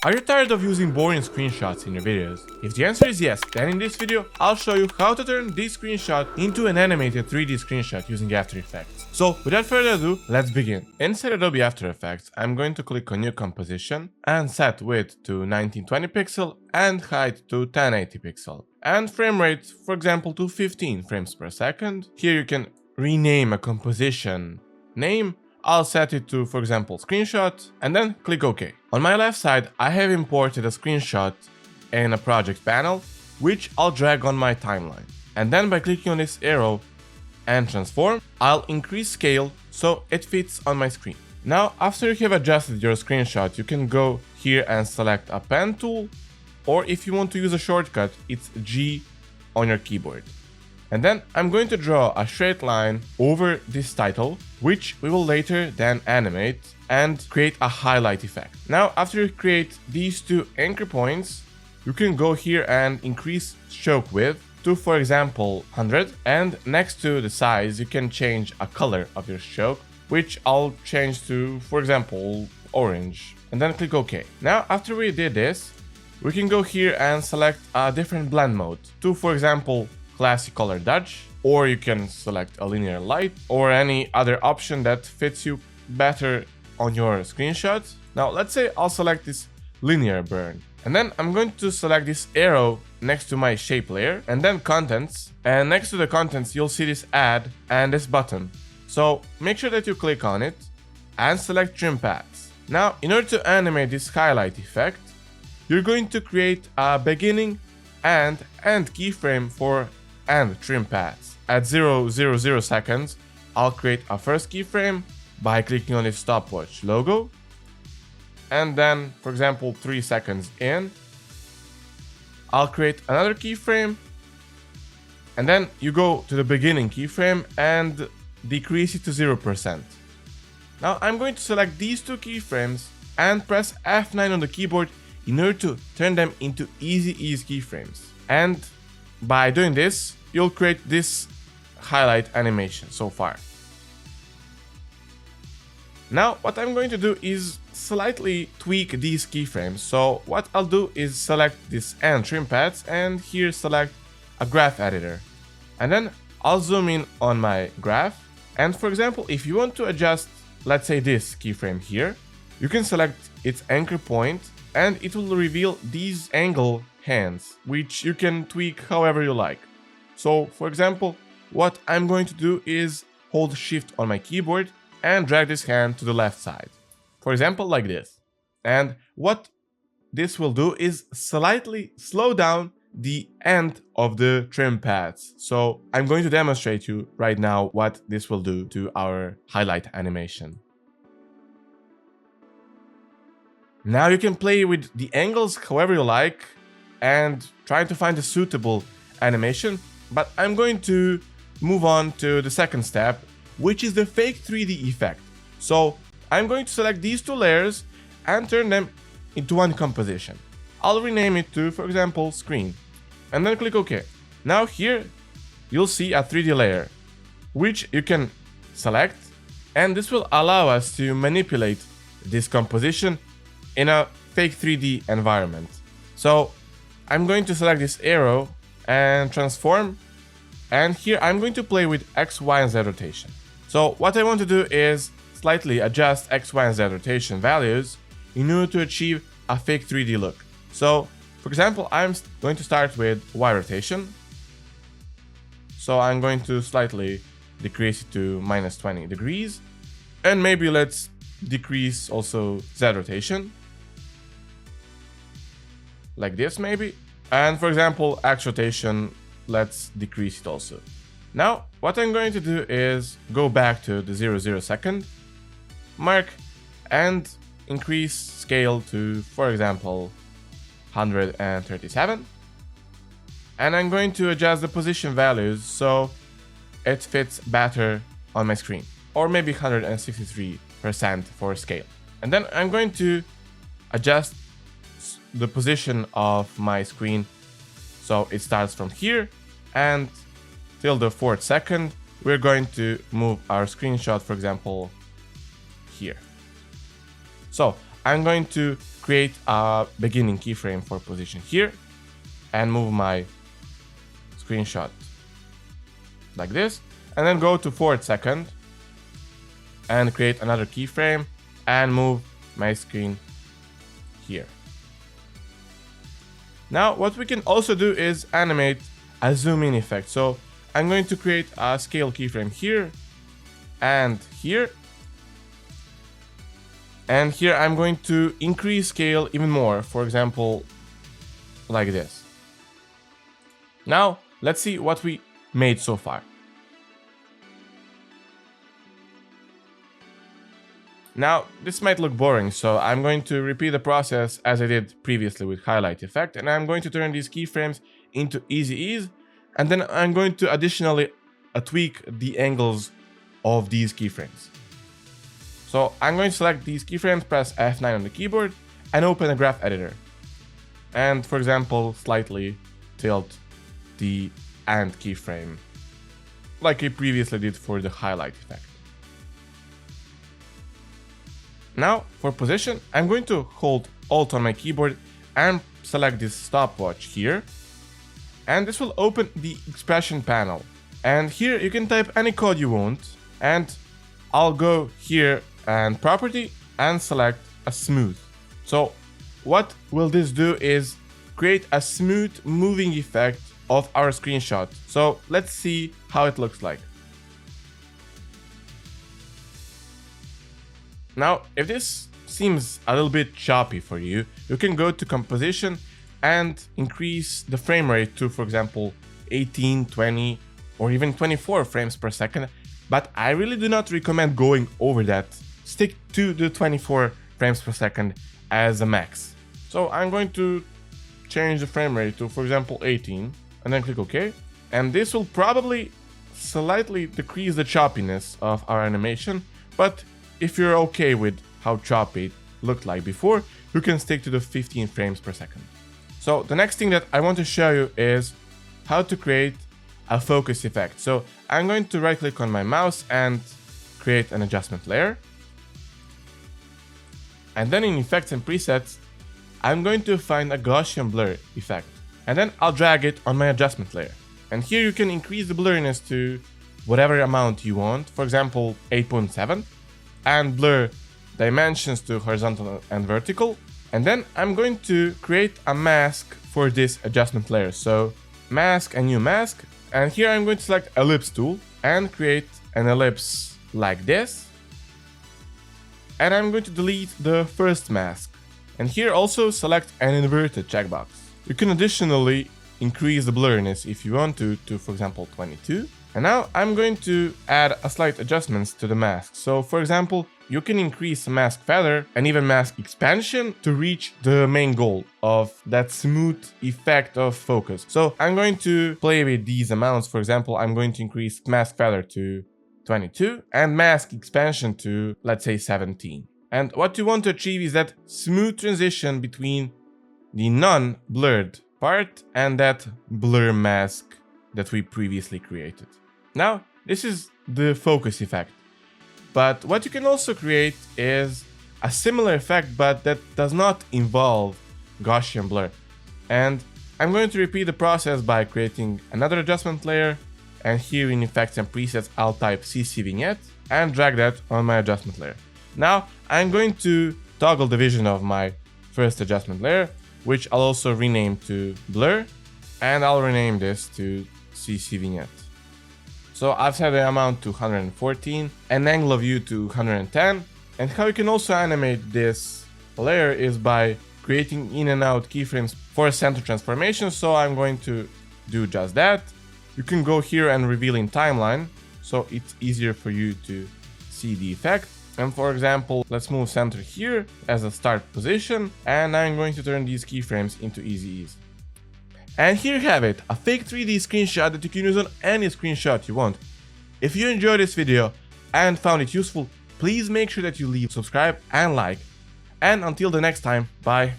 Are you tired of using boring screenshots in your videos? If the answer is yes, then in this video, I'll show you how to turn this screenshot into an animated 3D screenshot using After Effects. So, without further ado, let's begin. Inside Adobe After Effects, I'm going to click on New Composition and set width to 1920 pixel and height to 1080 pixel. And frame rate, for example, to 15 frames per second. Here you can rename a composition name. I'll set it to, for example, screenshot, and then click OK. On my left side, I have imported a screenshot in a project panel, which I'll drag on my timeline. And then by clicking on this arrow and transform, I'll increase scale so it fits on my screen. Now, after you have adjusted your screenshot, you can go here and select a pen tool, or if you want to use a shortcut, it's G on your keyboard. And then I'm going to draw a straight line over this title, which we will later then animate and create a highlight effect. Now, after you create these two anchor points, you can go here and increase stroke width to, for example, 100. And next to the size, you can change a color of your stroke, which I'll change to, for example, orange. And then click OK. Now, after we did this, we can go here and select a different blend mode to, for example, classic color dodge, or you can select a linear light or any other option that fits you better on your screenshot. Now let's say I'll select this linear burn, and then I'm going to select this arrow next to my shape layer and then contents, and next to the contents you'll see this add and this button. So make sure that you click on it and select trim paths. Now in order to animate this highlight effect, you're going to create a beginning and end keyframe for and trim paths. At 000 seconds, I'll create a first keyframe by clicking on this stopwatch logo. And then, for example, 3 seconds in, I'll create another keyframe. And then you go to the beginning keyframe and decrease it to 0%. Now I'm going to select these two keyframes and press F9 on the keyboard in order to turn them into easy ease keyframes. And by doing this, you'll create this highlight animation so far. Now, what I'm going to do is slightly tweak these keyframes. So what I'll do is select this and trim paths and here select a graph editor. And then I'll zoom in on my graph. And for example, if you want to adjust, let's say this keyframe here, you can select its anchor point and it will reveal these angle hands, which you can tweak however you like. So, for example, what I'm going to do is hold Shift on my keyboard and drag this hand to the left side. For example, like this. And what this will do is slightly slow down the end of the trim paths. So I'm going to demonstrate you right now what this will do to our highlight animation. Now you can play with the angles however you like and try to find a suitable animation. But I'm going to move on to the second step, which is the fake 3D effect. So I'm going to select these two layers and turn them into one composition. I'll rename it to, for example, screen, and then click OK. Now here you'll see a 3D layer, which you can select, and this will allow us to manipulate this composition in a fake 3D environment. So I'm going to select this arrow and transform, and here I'm going to play with X, Y, and Z rotation. So what I want to do is slightly adjust X, Y, and Z rotation values in order to achieve a fake 3D look. So for example, I'm going to start with Y rotation. So I'm going to slightly decrease it to -20 degrees, and maybe let's decrease also Z rotation, like this maybe. And for example, X rotation, let's decrease it also. Now, what I'm going to do is go back to the 0 second mark and increase scale to, for example, 137. And I'm going to adjust the position values so it fits better on my screen, or maybe 163% for scale. And then I'm going to adjust the position of my screen so it starts from here and till the 4th second. We're going to move our screenshot, for example, here. So I'm going to create a beginning keyframe for position here and move my screenshot like this, and then go to forward second and create another keyframe and move my screen here. Now what we can also do is animate a zoom in effect. So I'm going to create a scale keyframe here and here. And here I'm going to increase scale even more, for example, like this. Now let's see what we made so far. Now this might look boring, so I'm going to repeat the process as I did previously with highlight effect, and I'm going to turn these keyframes into easy ease, and then I'm going to additionally tweak the angles of these keyframes. So I'm going to select these keyframes, press F9 on the keyboard, and open a graph editor. And for example, slightly tilt the AND keyframe, like I previously did for the highlight effect. Now for position, I'm going to hold Alt on my keyboard and select this stopwatch here. And this will open the expression panel. And here you can type any code you want. And I'll go here and property and select a smooth. So what will this do is create a smooth moving effect of our screenshot. So let's see how it looks like. Now, if this seems a little bit choppy for you, you can go to composition and increase the frame rate to, for example, 18, 20, or even 24 frames per second. But I really do not recommend going over that. Stick to the 24 frames per second as a max. So I'm going to change the frame rate to, for example, 18, and then click OK. And this will probably slightly decrease the choppiness of our animation, but if you're okay with how choppy it looked like before, you can stick to the 15 frames per second. So the next thing that I want to show you is how to create a focus effect. So I'm going to right click on my mouse and create an adjustment layer. And then in effects and presets, I'm going to find a Gaussian blur effect. And then I'll drag it on my adjustment layer. And here you can increase the blurriness to whatever amount you want. For example, 8.7. And blur dimensions to horizontal and vertical. And then I'm going to create a mask for this adjustment layer. So mask and new mask. And here I'm going to select ellipse tool and create an ellipse like this. And I'm going to delete the first mask. And here also select an inverted checkbox. You can additionally increase the blurriness if you want to, for example, 22. And now I'm going to add a slight adjustments to the mask. So for example, you can increase mask feather and even mask expansion to reach the main goal of that smooth effect of focus. So I'm going to play with these amounts. For example, I'm going to increase mask feather to 22 and mask expansion to, let's say, 17. And what you want to achieve is that smooth transition between the non-blurred part and that blur mask that we previously created. Now, this is the focus effect. But what you can also create is a similar effect, but that does not involve Gaussian blur. And I'm going to repeat the process by creating another adjustment layer. And here in effects and presets, I'll type CC Vignette and drag that on my adjustment layer. Now, I'm going to toggle the vision of my first adjustment layer, which I'll also rename to blur. And I'll rename this to CC Vignette. So I've set the amount to 114 and angle of view to 110. And how you can also animate this layer is by creating in and out keyframes for center transformation. So I'm going to do just that. You can go here and reveal in timeline, so it's easier for you to see the effect. And for example, let's move center here as a start position, and I'm going to turn these keyframes into easy ease. And here you have it, a fake 3D screenshot that you can use on any screenshot you want. If you enjoyed this video and found it useful, please make sure that you leave, subscribe and like. And until the next time, bye.